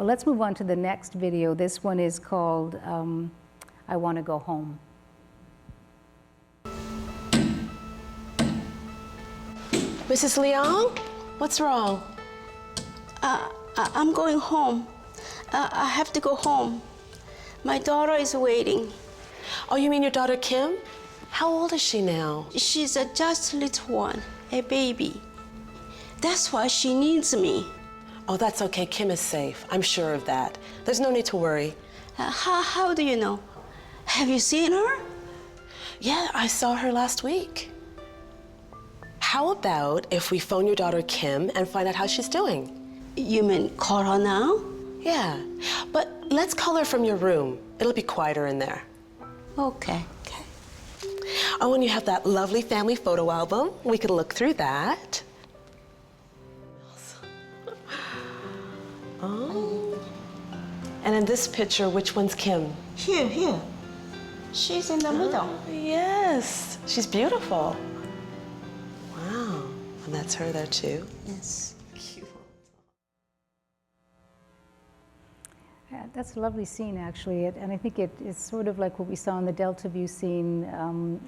Well, let's move on to the next video. This one is called I Want to Go Home. Mrs. Leong, what's wrong? I'm going home. I have to go home. My daughter is waiting. Oh, you mean your daughter Kim? How old is she now? She's a just little one, a baby. That's why she needs me. Oh, that's okay. Kim is safe. I'm sure of that. There's no need to worry. How do you know? Have you seen her? Yeah, I saw her last week. How about if we phone your daughter Kim and find out how she's doing? You mean call her now? Yeah, but let's call her from your room. It'll be quieter in there. Okay. Oh, and you have that lovely family photo album. We could look through that. Oh. And in this picture, which one's Kim? Here. She's in the middle. Yes, she's beautiful. Wow, and that's her there too. Yes. Cute. Yeah, that's a lovely scene, actually, and I think it's sort of like what we saw in the Delta View scene,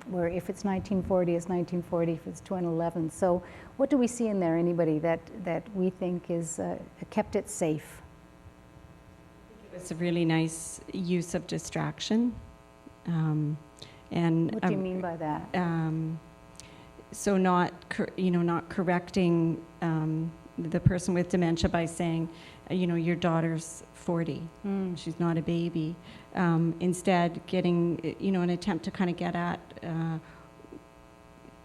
where if it's 1940, it's 1940, if it's 2011. So what do we see in there, anybody, that we think is kept it safe? It's a really nice use of distraction. And what do you mean by that? So not correcting the person with dementia by saying, your daughter's 40, she's not a baby. Instead, getting, an attempt to kind of get at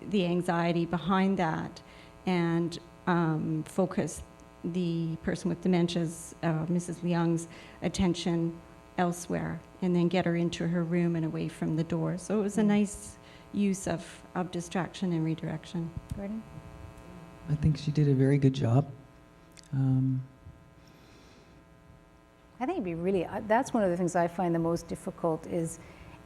the anxiety behind that and focus the person with dementia's, Mrs. Leong's, attention elsewhere, and then get her into her room and away from the door. So it was a nice use of distraction and redirection. Gordon? I think she did a very good job. I think it'd be really, that's one of the things I find the most difficult, is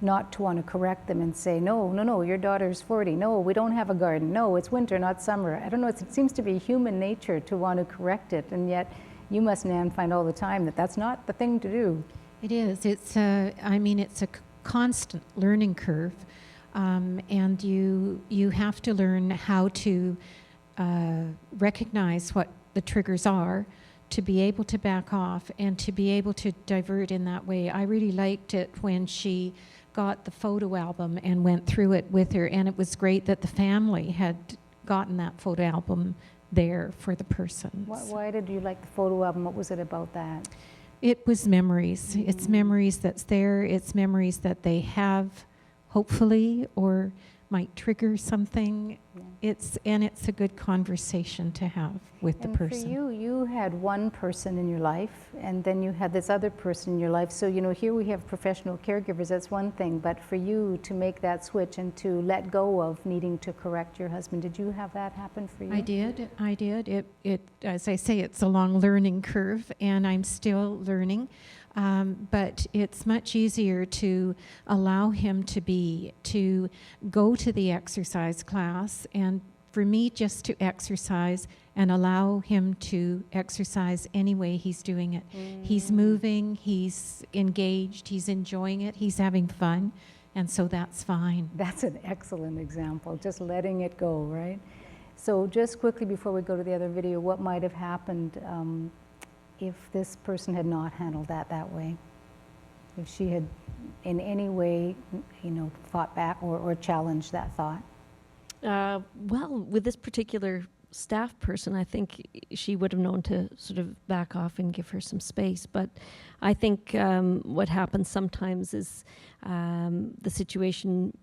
not to want to correct them and say, no, your daughter's 40. No, we don't have a garden. No, it's winter, not summer. I don't know, it seems to be human nature to want to correct it, and yet you must, Nan, find all the time that that's not the thing to do. It is. It's a constant learning curve, and you have to learn how to recognize what the triggers are, to be able to back off and to be able to divert in that way. I really liked it when she got the photo album and went through it with her, and it was great that the family had gotten that photo album there for the person. Why did you like the photo album? What was it about that? It was memories. It's memories that's there. It's memories that they have, hopefully, or might trigger something. Yeah. It's a good conversation to have with the person. And for you had one person in your life, and then you had this other person in your life. So, here we have professional caregivers, that's one thing, but for you to make that switch and to let go of needing to correct your husband, did you have that happen for you? I did. It as I say, it's a long learning curve, and I'm still learning. But it's much easier to allow him to go to the exercise class, and for me just to exercise and allow him to exercise any way he's doing it. He's moving, he's engaged, he's enjoying it, he's having fun, and so that's fine. That's an excellent example, just letting it go, right? So just quickly before we go to the other video, what might have happened if this person had not handled that way? If she had in any way, fought back or challenged that thought? Well, with this particular staff person, I think she would have known to sort of back off and give her some space. But I think what happens sometimes is the situation,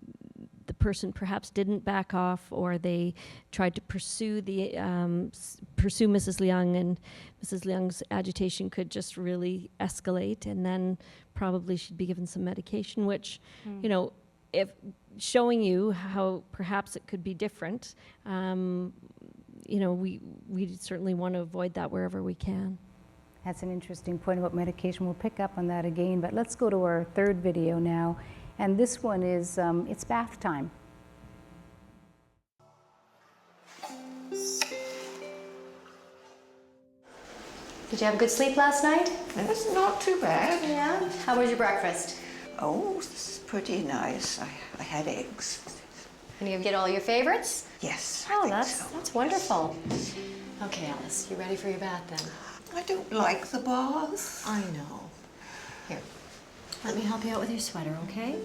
the person perhaps didn't back off, or they tried to pursue Mrs. Leong, and Mrs. Leong's agitation could just really escalate, and then probably she'd be given some medication, which, if showing you how perhaps it could be different, we certainly want to avoid that wherever we can. That's an interesting point about medication. We'll pick up on that again, but let's go to our third video now. And this one is, it's bath time. Did you have a good sleep last night? It's not too bad. Yeah. How was your breakfast? Oh, it's pretty nice. I had eggs. And you get all your favorites? Yes. Oh, I think so. that's wonderful. Okay, Alice, you ready for your bath then? I don't like the bath. I know. Here, let me help you out with your sweater, okay?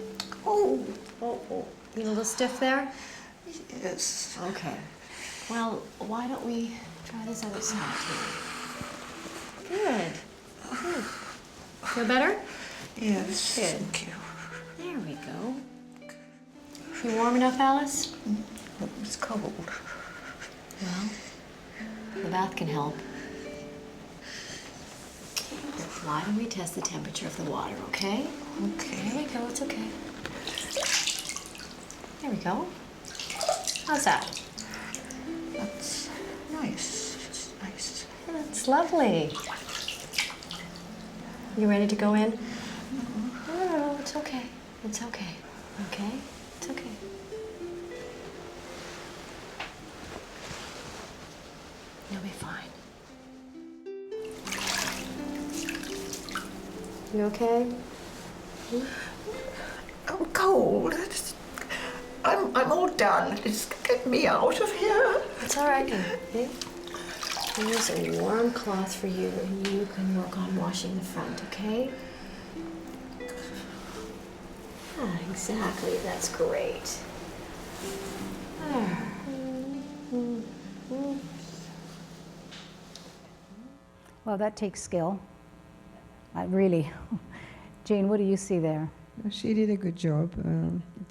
Oh, You a little stiff there? yes. Okay. Well, why don't we try this other side too? Good. Feel better? Yes. Good. Thank you. There we go. You warm enough, Alice? It's cold. Well, the bath can help. Why don't we test the temperature of the water, okay? Okay. There we go, it's okay. There we go. How's that? That's nice. It's nice. That's lovely. You ready to go in? No, it's okay. It's okay. Okay? It's okay. You'll be fine. You okay? I'm cold. I'm all done. Just get me out of here. It's all right. Here. Here's a warm cloth for you, and you can work on washing the front, okay? Ah, exactly. That's great. There. Well, that takes skill. Really. Jane, what do you see there? She did a good job.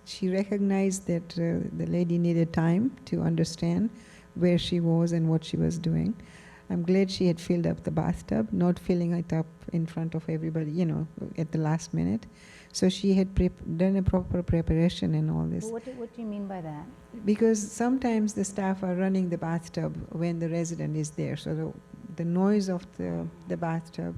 She recognized that the lady needed time to understand where she was and what she was doing. I'm glad she had filled up the bathtub, not filling it up in front of everybody, you know, at the last minute. So she had done a proper preparation and all this. What do you mean by that? Because sometimes the staff are running the bathtub when the resident is there. So the noise of the bathtub,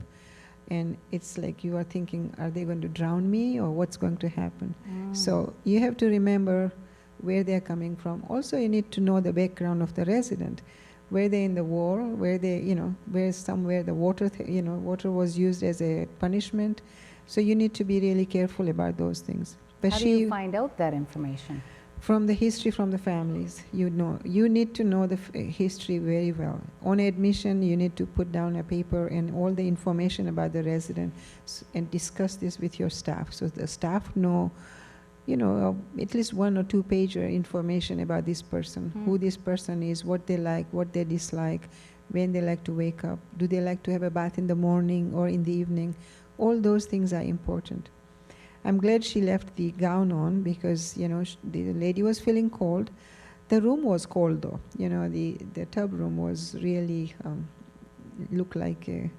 and it's like you are thinking, are they going to drown me or what's going to happen? So you have to remember where they're coming from. Also, you need to know the background of the resident. Were they in the war? Were they, you know, where somewhere the water, water was used as a punishment? So you need to be really careful about those things. But How do you find out that information? From the history from the families, you know. You need to know the history very well. On admission, you need to put down a paper and all the information about the resident and discuss this with your staff. So the staff know, you know, at least 1 or 2 page information about this person, who this person is, what they like, what they dislike, when they like to wake up, do they like to have a bath in the morning or in the evening. All those things are important. I'm glad she left the gown on because, you know, the lady was feeling cold. The room was cold though. You know, the tub room was really, looked like a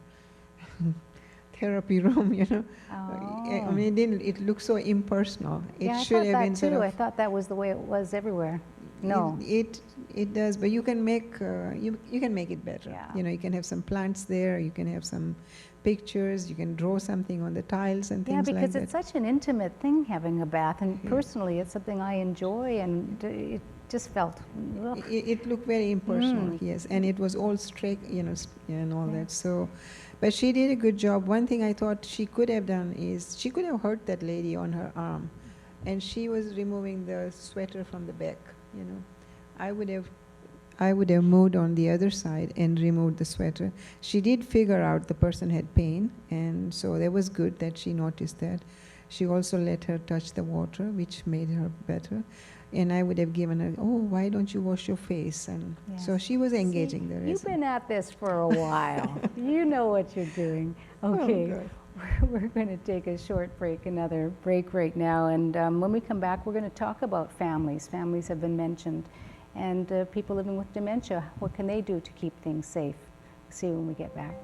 therapy room, you know. I mean, it looked so impersonal. Yeah, I thought that too. I thought that was the way it was everywhere. No. It does, but you can make you can make it better. Yeah. You know, you can have some plants there. You can have some pictures. You can draw something on the tiles and things like that. Yeah, because it's such an intimate thing having a bath, and personally, it's something I enjoy, and it just felt. It looked very impersonal, yes, and it was all straight, you know, and all that. So, but she did a good job. One thing I thought she could have done is she could have hurt that lady on her arm, and she was removing the sweater from the back. You know, I would have moved on the other side and removed the sweater. She did figure out the person had pain, and so that was good that she noticed that. She also let her touch the water, which made her better. And I would have given her, oh, why don't you wash your face? And so she was engaging the resident. You've been at this for a while. You know what you're doing. Okay. Oh, we're going to take a short break, another break right now. And when we come back, we're going to talk about families. Families have been mentioned. And people living with dementia, what can they do to keep things safe? See you when we get back.